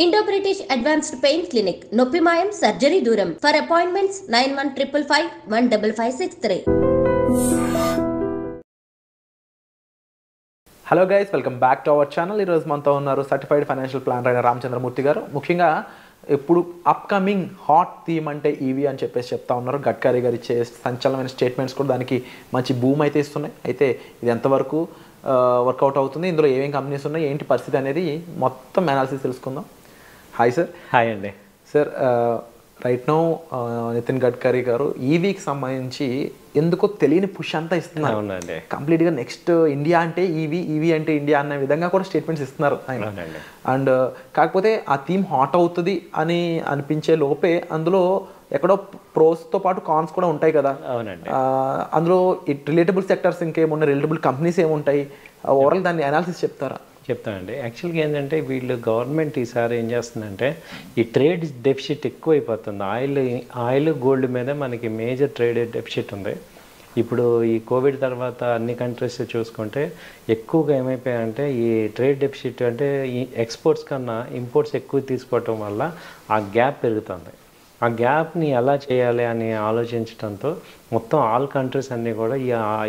Indo-British Advanced Pain Clinic, Noppimayam Surgery Duram. For appointments 9155 15563. Hello guys, welcome back to our channel. ఈరోజు మనతో ఉన్నారు certified financial planner అయిన రామచంద్రమూర్తి గారు. ముఖ్యంగా ఇప్పుడు అప్కమింగ్ హాట్ థీమ్ అంటే ఈవీ అని చెప్పేసి చెప్తా ఉన్నారు. గడ్కరీ గారు ఇచ్చే సంచలనమైన స్టేట్మెంట్స్ కూడా దానికి మంచి బూమ్ అయితే ఇస్తున్నాయి. అయితే ఇది ఎంతవరకు వర్కౌట్ అవుతుంది, ఇందులో ఏమేమి కంపెనీస్ ఉన్నాయి, ఏంటి పరిస్థితి అనేది మొత్తం అనాలిసిస్ తెలుసుకుందాం. Hi sir. హాయ్ అండి. Sir, right now Nitin Gadkari గారు ఈవీకి సంబంధించి ఎందుకో తెలియని పుష్ అంతా ఇస్తున్నారు. అవునండి. కంప్లీట్గా నెక్స్ట్ ఇండియా అంటే ఈవీ అంటే ఇండియా అన్న విధంగా కూడా స్టేట్మెంట్స్ ఇస్తున్నారు ఆయన. అండ్ కాకపోతే ఆ థీమ్ హాట్ అవుతుంది అని అనిపించే లోపే అందులో ఎక్కడో ప్రోస్తో పాటు కాన్స్ కూడా ఉంటాయి కదా. అవునండి. అందులో రిలేటబుల్ సెక్టర్స్ ఇంకేమున్నాయి, రిలేటబుల్ కంపెనీస్ ఏముంటాయి, ఓవరాల్ దాన్ని అనాలిసిస్ చెప్తారా? చెప్తానండి. యాక్చువల్గా ఏంటంటే వీళ్ళు గవర్నమెంట్ ఈసారి ఏం చేస్తుందంటే ఈ ట్రేడ్ డెఫిసిట్ ఎక్కువైపోతుంది. ఆయిల్ గోల్డ్ మీద మనకి మేజర్ ట్రేడ్ డెఫిసిట్ ఉంది. ఇప్పుడు ఈ కోవిడ్ తర్వాత అన్ని కంట్రీస్ చూసుకుంటే ఎక్కువగా ఏమైపోయాయంటే ఈ ట్రేడ్ డెఫిసిట్ అంటే ఈ ఎక్స్పోర్ట్స్ కన్నా ఇంపోర్ట్స్ ఎక్కువ తీసుకోవటం వల్ల ఆ గ్యాప్ పెరుగుతుంది. ఆ గ్యాప్ని ఎలా చేయాలి అని ఆలోచించడంతో మొత్తం ఆల్ కంట్రీస్ అన్నీ కూడా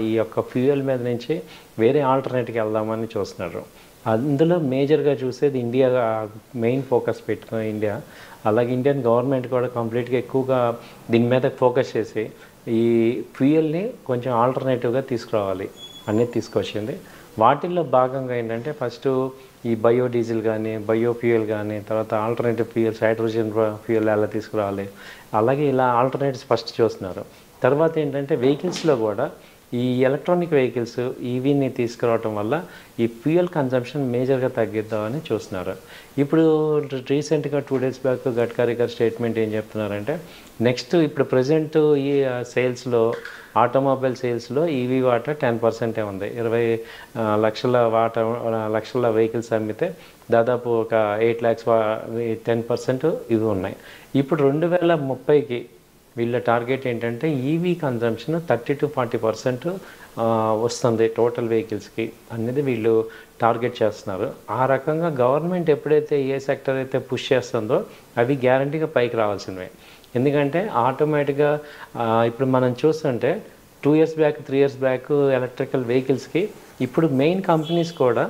ఈ యొక్క ఫ్యూయల్ మీద నుంచి వేరే ఆల్టర్నేట్కి వెళ్దామని చూస్తున్నారు. అందులో మేజర్గా చూసేది ఇండియా మెయిన్ ఫోకస్ పెట్టుకుని ఇండియా. అలాగే ఇండియన్ గవర్నమెంట్ కూడా కంప్లీట్గా ఎక్కువగా దీని మీద ఫోకస్ చేసి ఈ ఫ్యూయల్ని కొంచెం ఆల్టర్నేటివ్గా తీసుకురావాలి అనేది తీసుకొచ్చింది. వాటిల్లో భాగంగా ఏంటంటే ఫస్ట్ ఈ బయోడీజిల్ కానీ బయోఫ్యూయల్ కానీ తర్వాత ఆల్టర్నేటివ్ ఫ్యూయల్స్ హైడ్రోజన్ ఫ్యూయల్ ఎలా తీసుకురావాలి, అలాగే ఇలా ఆల్టర్నేటివ్స్ ఫస్ట్ చూస్తున్నారు. తర్వాత ఏంటంటే వెహికల్స్లో కూడా ఈ ఎలక్ట్రానిక్ వెహికల్స్ ఈవీని తీసుకురావటం వల్ల ఈ ఫ్యూయల్ కన్జంప్షన్ మేజర్గా తగ్గిద్దామని చూస్తున్నారు. ఇప్పుడు రీసెంట్గా 2 days బ్యాక్ గడ్కరీ గారు స్టేట్మెంట్ ఏం చెప్తున్నారంటే నెక్స్ట్ ఇప్పుడు ప్రజెంట్ ఈ సేల్స్లో ఆటోమొబైల్ సేల్స్లో ఈవీ వాటా 10% ఉంది. 20 లక్షల వెహికల్స్ అమ్మితే దాదాపు ఒక 8 lakhs 10% ఇవి ఉన్నాయి. ఇప్పుడు 2030కి వీళ్ళ టార్గెట్ ఏంటంటే ఈవీ కన్జంప్షన్ 30 to 40% వస్తుంది టోటల్ వెహికల్స్కి అనేది వీళ్ళు టార్గెట్ చేస్తున్నారు. ఆ రకంగా గవర్నమెంట్ ఎప్పుడైతే ఏ సెక్టర్ అయితే పుష్ చేస్తుందో అవి గ్యారంటీగా పైకి రావాల్సినవే. ఎందుకంటే ఆటోమేటిక్గా ఇప్పుడు మనం చూస్తుంటే 2 years back 3 years back electrical వెహికల్స్కి ఇప్పుడు మెయిన్ కంపెనీస్ కూడా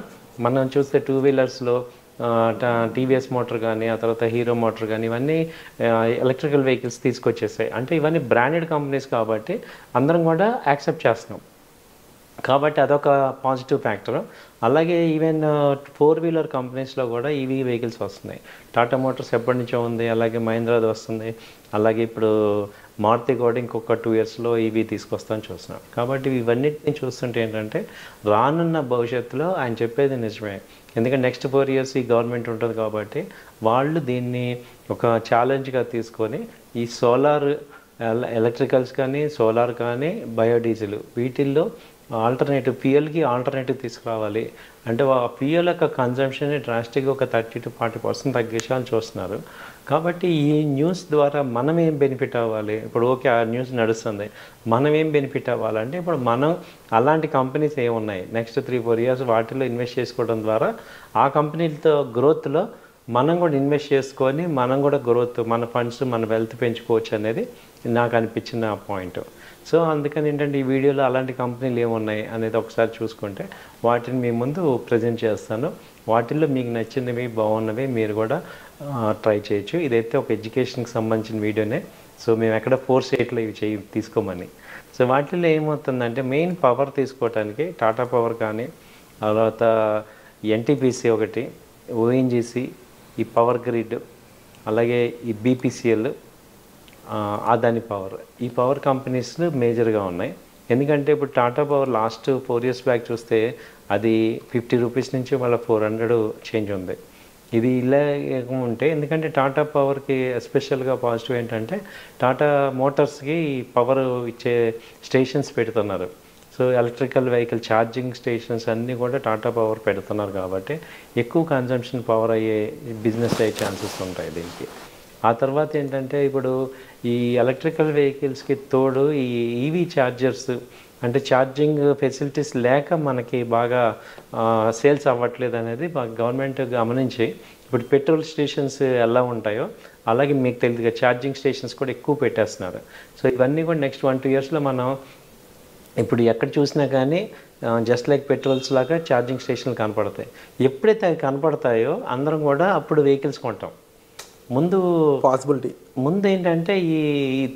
మనం చూస్తే 2 wheelersలో టీవీఎస్ మోటార్ కానీ ఆ తర్వాత హీరో మోటార్ కానీ ఇవన్నీ ఎలక్ట్రికల్ వెహికల్స్ తీసుకొచ్చేసాయి. అంటే ఇవన్నీ బ్రాండెడ్ కంపెనీస్ కాబట్టి అందరం కూడా యాక్సెప్ట్ చేస్తున్నాం. కాబట్టి అదొక పాజిటివ్ ఫ్యాక్టర్. అలాగే ఈవెన్ 4-wheeler కంపెనీస్లో కూడా ఈవీ వెహికల్స్ వస్తున్నాయి. టాటా మోటార్స్ ఎప్పటి నుంచో ఉంది, అలాగే మహీంద్రాది వస్తుంది, అలాగే ఇప్పుడు మారుతి కూడా ఇంకొక 2 yearsలో ఈవీ తీసుకొస్తామని చూస్తున్నాం. కాబట్టి ఇవన్నిటిని చూస్తుంటే ఏంటంటే రానున్న భవిష్యత్తులో ఆయన చెప్పేది నిజమే. ఎందుకంటే నెక్స్ట్ 4 years ఈ గవర్నమెంట్ ఉంటుంది కాబట్టి వాళ్ళు దీన్ని ఒక ఛాలెంజ్గా తీసుకొని ఈ సోలార్ ఎలక్ట్రికల్స్ కానీ సోలార్ కానీ బయోడీజిల్ వీటిల్లో ఆల్టర్నేటివ్ ఫ్యూయల్కి ఆల్టర్నేటివ్ తీసుకురావాలి. అంటే ఆ ఫ్యూయల్ యొక్క కన్జంప్షన్ డ్రాస్టిక్గా ఒక 30 to 40% తగ్గించాలని చూస్తున్నారు. కాబట్టి ఈ న్యూస్ ద్వారా మనం ఏం బెనిఫిట్ అవ్వాలి? ఇప్పుడు ఓకే ఆ న్యూస్ నడుస్తుంది, మనం ఏం బెనిఫిట్ అవ్వాలంటే ఇప్పుడు మనం అలాంటి కంపెనీస్ ఏమున్నాయి నెక్స్ట్ 3-4 years వాటిలో ఇన్వెస్ట్ చేసుకోవడం ద్వారా ఆ కంపెనీలతో గ్రోత్లో మనం కూడా ఇన్వెస్ట్ చేసుకొని మనం కూడా గ్రోత్ మన ఫండ్స్ మన వెల్త్ పెంచుకోవచ్చు అనేది నాకు అనిపించిన పాయింట్. సో అందుకని ఏంటంటే ఈ వీడియోలో అలాంటి కంపెనీలు ఏమున్నాయి అనేది ఒకసారి చూసుకుంటే వాటిని మీ ముందు ప్రజెంట్ చేస్తాను. వాటిల్లో మీకు నచ్చినవి బాగున్నవి మీరు కూడా ట్రై చేయొచ్చు. ఇదైతే ఒక ఎడ్యుకేషన్కి సంబంధించిన వీడియోనే. సో మేము ఎక్కడ ఫోర్స్ చేయట్లేదు ఇవి తీసుకోమని. సో వాటిల్లో ఏమవుతుందంటే మెయిన్ పవర్ తీసుకోవడానికి టాటా పవర్ కానీ తర్వాత ఎన్టీపీసీ ఒకటి, ఓఎన్జీసీ, ఈ పవర్ గ్రిడ్, అలాగే ఈ బీపీసీఎల్, అదాని పవర్, ఈ పవర్ కంపెనీస్ మేజర్గా ఉన్నాయి. ఎందుకంటే ఇప్పుడు Tata power last 4 years back చూస్తే అది 50 rupees నుంచి మళ్ళీ 400 చేంజ్ ఉంది. ఇది ఇలా ఉంటే ఎందుకంటే టాటా పవర్కి ఎస్పెషల్గా పాజిటివ్ ఏంటంటే టాటా మోటార్స్కి పవర్ ఇచ్చే స్టేషన్స్ పెడుతున్నారు. So electrical vehicle charging stations అన్నీ కూడా టాటా పవర్ పెడుతున్నారు కాబట్టి ఎక్కువ కన్జంప్షన్ పవర్ అయ్యే బిజినెస్ అయ్యే ఛాన్సెస్ ఉంటాయి దీనికి. ఆ తర్వాత ఏంటంటే ఇప్పుడు ఈ ఎలక్ట్రికల్ వెహికల్స్కి తోడు ఈ ఈవీ ఛార్జర్స్ అంటే ఛార్జింగ్ ఫెసిలిటీస్ లేక మనకి బాగా సేల్స్ అవ్వట్లేదు అనేది గవర్నమెంట్ గమనించి ఇప్పుడు పెట్రోల్ స్టేషన్స్ ఎలా ఉంటాయో అలాగే మీకు తెలియదుగా ఛార్జింగ్ స్టేషన్స్ కూడా ఎక్కువ పెట్టేస్తున్నారు. సో ఇవన్నీ కూడా నెక్స్ట్ 1-2 ఇయర్స్లో మనం ఇప్పుడు ఎక్కడ చూసినా కానీ జస్ట్ లైక్ పెట్రోల్స్ లాగా ఛార్జింగ్ స్టేషన్లు కనపడతాయి. ఎప్పుడైతే అవి కనపడతాయో అందరం కూడా అప్పుడు వెహికల్స్ కొంటాం. ముందు ఏంటంటే ఈ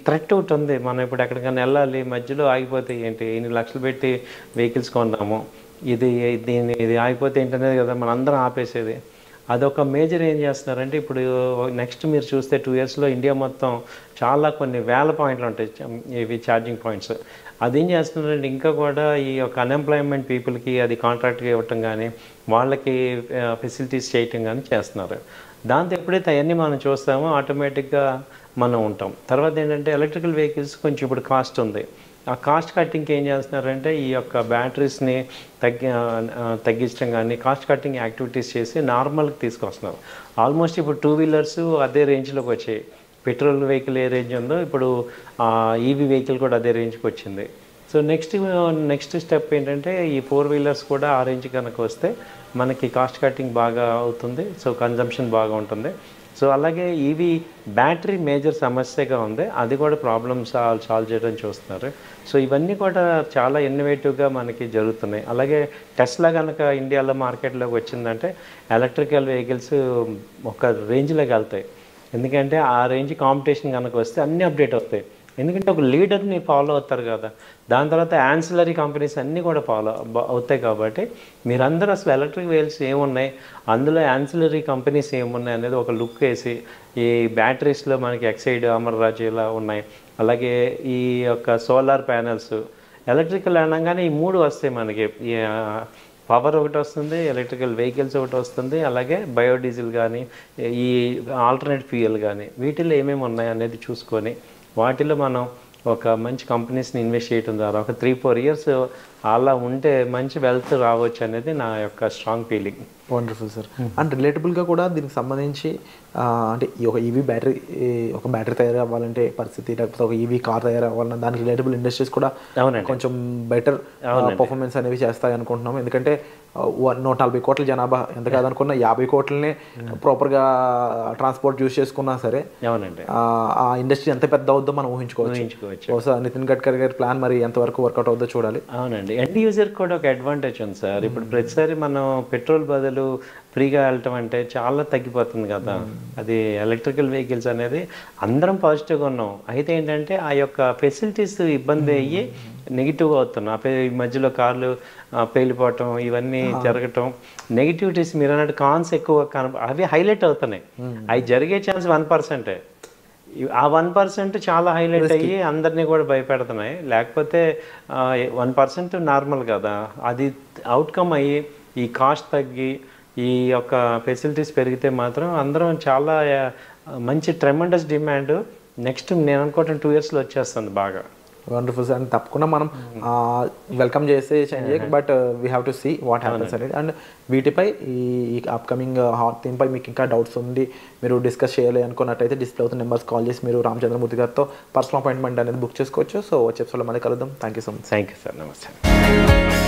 థ్రెట్ ఒకటి ఉంది, మనం ఇప్పుడు ఎక్కడికైనా వెళ్ళాలి మధ్యలో ఆగిపోతే ఏంటి, ఇన్ని లక్షలు పెట్టి వెహికల్స్ కొన్నాము, ఇది ఆగిపోతే ఏంటనేది కదా మనం అందరం ఆపేసేది. అదొక మేజర్ ఏం చేస్తున్నారంటే ఇప్పుడు నెక్స్ట్ మీరు చూస్తే 2 ఇయర్స్లో ఇండియా మొత్తం చాలా కొన్ని వేల పాయింట్లు ఉంటాయి ఇవి ఛార్జింగ్ పాయింట్స్. అదేం చేస్తున్నారంటే ఇంకా కూడా ఈ యొక్క అన్ఎంప్లాయ్మెంట్ పీపుల్కి అది కాంట్రాక్ట్గా ఇవ్వటం కానీ వాళ్ళకి ఫెసిలిటీస్ చేయటం కానీ చేస్తున్నారు. దాంతో ఎప్పుడైతే అవన్నీ మనం చూస్తామో ఆటోమేటిక్గా మనం ఉంటాం. తర్వాత ఏంటంటే ఎలక్ట్రికల్ వెహికల్స్ కొంచెం ఇప్పుడు కాస్ట్ ఉంది. ఆ కాస్ట్ కట్టింగ్కి ఏం చేస్తున్నారంటే ఈ యొక్క బ్యాటరీస్ని తగ్గించడం కానీ కాస్ట్ కట్టింగ్ యాక్టివిటీస్ చేసి నార్మల్కి తీసుకొస్తున్నారు. ఆల్మోస్ట్ ఇప్పుడు 2 వీలర్స్ అదే రేంజ్లోకి వచ్చాయి. పెట్రోల్ వెహికల్ ఏ రేంజ్ ఉందో ఇప్పుడు ఈవీ వెహికల్ కూడా అదే రేంజ్కి వచ్చింది. సో నెక్స్ట్ స్టెప్ ఏంటంటే ఈ 4 వీలర్స్ కూడా ఆ రేంజ్ కనుక వస్తే మనకి కాస్ట్ కట్టింగ్ బాగా అవుతుంది, సో కన్జంప్షన్ బాగా ఉంటుంది. సో అలాగే ఈవీ బ్యాటరీ మేజర్ సమస్యగా ఉంది, అది కూడా ప్రాబ్లమ్స్ సాల్వ్ చేయడం చూస్తున్నారు. సో ఇవన్నీ కూడా చాలా ఇన్నోవేటివ్గా మనకి జరుగుతున్నాయి. అలాగే టెస్లా కనుక ఇండియాలో మార్కెట్లోకి వచ్చిందంటే ఎలక్ట్రికల్ వెహికల్స్ ఒక రేంజ్లోకి వెళ్తాయి. ఎందుకంటే ఆ రేంజ్ కాంపిటీషన్ కనుక వస్తే అన్నీ అప్డేట్ అవుతాయి. ఎందుకంటే ఒక లీడర్ని ఫాలో అవుతారు కదా, దాని తర్వాత యాన్సిలరీ కంపెనీస్ అన్నీ కూడా ఫాలో అవుతాయి. కాబట్టి మీరందరూ అసలు ఎలక్ట్రిక్ వెహికల్స్ ఏమున్నాయి, అందులో యాన్సిలరీ కంపెనీస్ ఏమున్నాయి అనేది ఒక లుక్ వేసి, ఈ బ్యాటరీస్లో మనకి ఎక్సైడ్, అమర్రాజ్ ఇలా ఉన్నాయి, అలాగే ఈ యొక్క సోలార్ ప్యానెల్స్, ఎలక్ట్రికల్ అనగానే ఈ 3 వస్తాయి మనకి. పవర్ ఒకటి వస్తుంది, ఎలక్ట్రికల్ వెహికల్స్ ఒకటి వస్తుంది, అలాగే బయోడీజిల్ కానీ ఈ ఆల్టర్నేట్ ఫ్యూయల్ కానీ వీటిల్లో ఏమేమి ఉన్నాయి అనేది చూసుకొని వాటిలో మనం ఒక మంచి కంపెనీస్ని ఇన్వెస్ట్ చేయడం ద్వారా ఒక 3-4 ఇయర్స్ అలా ఉంటే మంచి వెల్త్ రావచ్చు అనేది నా యొక్క strong feeling. Wonderful sir. And రిలేటబుల్గా కూడా దీనికి సంబంధించి అంటే ఈ ఒక ఈవీ బ్యాటరీ తయారు అవ్వాలంటే పరిస్థితి, లేకపోతే ఒక ఈవీ కార్ తయారు అవ్వాలన్నా దానికి రిలేటబుల్ ఇండస్ట్రీస్ కూడా కొంచెం బెటర్ పర్ఫార్మెన్స్ అనేవి చేస్తాయి అనుకుంటున్నాం. ఎందుకంటే 140 కోట్ల జనాభా ఎంత కాదనుకున్నా 50 కోట్లనే ప్రాపర్గా ట్రాన్స్పోర్ట్ యూజ్ చేసుకున్నా సరే ఆ ఇండస్ట్రీ ఎంత పెద్ద అవుద్దో మనం ఊహించుకోవచ్చు. బహుశా నితిన్ గడ్కరీ గారి ప్లాన్ మరి ఎంతవరకు వర్కౌట్ అవుద్దో చూడాలి. అవునండి, ఎండ్ యూజర్ కూడా ఒక అడ్వాంటేజ్ ఉంది సార్. ఇప్పుడు ప్రతిసారి మనం పెట్రోల్ బదులు ఫ్రీగా వెళ్ళటం అంటే చాలా తగ్గిపోతుంది కదా. అది ఎలక్ట్రికల్ వెహికల్స్ అనేది అందరం పాజిటివ్గా ఉన్నాం. అయితే ఏంటంటే ఆ యొక్క ఫెసిలిటీస్ ఇబ్బంది అయ్యి నెగిటివ్గా అవుతున్నాం. ఈ మధ్యలో కార్లు పేలిపోవటం ఇవన్నీ జరగటం, నెగిటివిటీస్ మీరు అన్నట్టు కాన్స్ ఎక్కువ అవి హైలైట్ అవుతున్నాయి. అవి జరిగే ఛాన్స్ 1%. ఆ 1% చాలా హైలైట్ అయ్యి అందరినీ కూడా భయపెడుతున్నాయి. లేకపోతే 1% నార్మల్ కదా, అది అవుట్కమ్ అయ్యి ఈ కాస్ట్ తగ్గి ఈ యొక్క ఫెసిలిటీస్ పెరిగితే మాత్రం అందరం చాలా మంచి ట్రెమెండస్ డిమాండ్ నెక్స్ట్ నేను అనుకోవటం 2 ఇయర్స్లో వచ్చేస్తుంది బాగా. Wonderful sir. తప్పకుండా మనం వెల్కమ్ చేస్తే change, but we have to see what happens అనేది. అండ్ వీటిపై ఈ అప్కమింగ్ హాట్ థీమ్పై మీకు ఇంకా డౌట్స్ ఉండి మీరు డిస్కస్ చేయాలి అనుకున్నట్టయితే డిస్ప్లే అవుతున్న నెంబర్స్ కాల్ చేసి మీరు రామచంద్రమూర్తి గారితో పర్సనల్ అపాయింట్మెంట్ అనేది బుక్ చేసుకోవచ్చు. సో వచ్చే ఎపిసోడ్లో మళ్ళీ కలుద్దాం. Thank you so much. Thank you sir. నమస్తే.